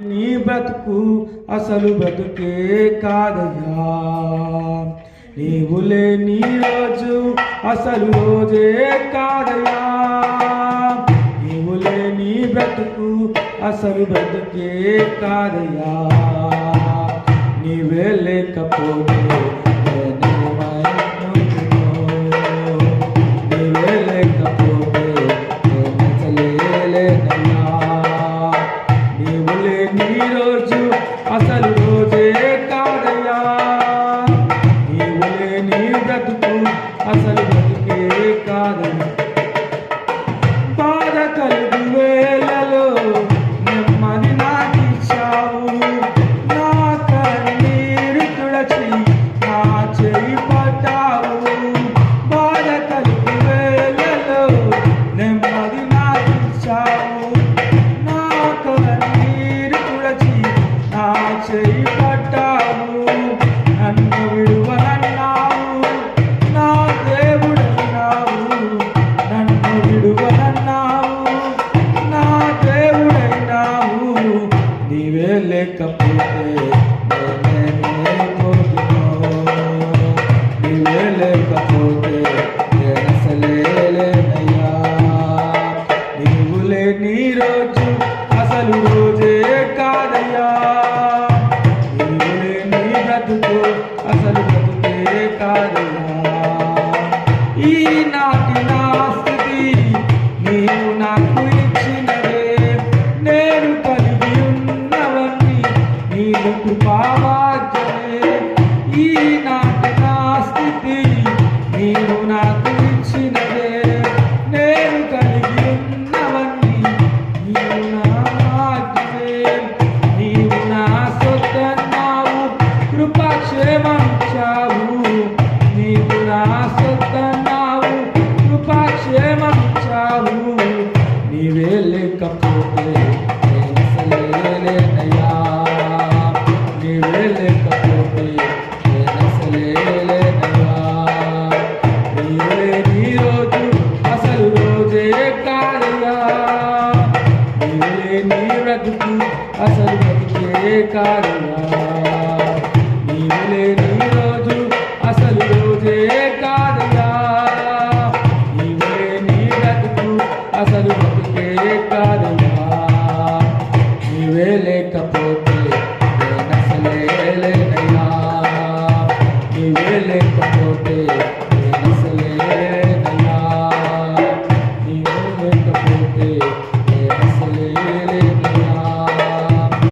నీ బ్రతుకు అసలు బ్రతుకే కాదయ్యా, నీవు లేని రోజు అసలు రోజే కాదయ్యా, నీవు లేని బ్రతుకు అసలు బ్రతుకే కాదయ్యా, నీవే లేకపోతే నీవే లేకపోతే లేనయ్యా, నీవు లేని రోజు అసలు రోజే కాదయ్యా, నీవు లేని బ్రతుకు అసలు బ్రతుకే కాదయ్యా. బాధ కలుగు వేళలో నెమ్మది నాకిచ్చావు, నా కన్నీరు తుడచి నా చేయి పట్టావు. బాధ కలుగు వేళలో నెమ్మది నాకిచ్చావు, నా కన్నీరు తుడచి నా చేయి పట్టావు. నన్ను విడువనన్నావు, నా దేవుడైనావు, నన్ను విడువనన్నావు, నా దేవుడైనావు. నీవే లేకపోతే నీవే లేకపోతే నేనసలే లేనయ్యా, నీవు లేని రోజు అసలు రోజే కాదయ్యా, నీవు లేని బ్రతుకు అసలు బ్రతుకే కాదయ్యా. ఈనాటి నా స్థితి నీవు నాకు ఇచ్చినదే, నేను కలిగి ఉన్నవన్నీ నీవు కృపావాక్యమే. ఈనాటి నా స్థితి నీవు నాకు ఇచ్చినదే, నేను కలిగి ఉన్నవన్నీ నీవు నా వాక్యమే. నీవు నా సొత్తన్నావు, కృపాక్షేమమిచ్చావు, నీవు నా సొత్తన్నావు, కృపాక్షేమమిచ్చావు. నీవే లేకపోతే నేనసలే లేనయ్యా, నీవే లేకపోతే నేనసలే లేనయ్యా, నీవే నీ రోజు అసలు రోజే కాదయ్యా, నీవే నీ బ్రతుకు అసలు బ్రతుకే కాదయ్యా, నీవే నీ రోజు అసలు రోజే కాదయ్యా, నీవే నీ బ్రతుకు అసలు బ్రతుకే కాదయ్యా, నీవే లేకపోతే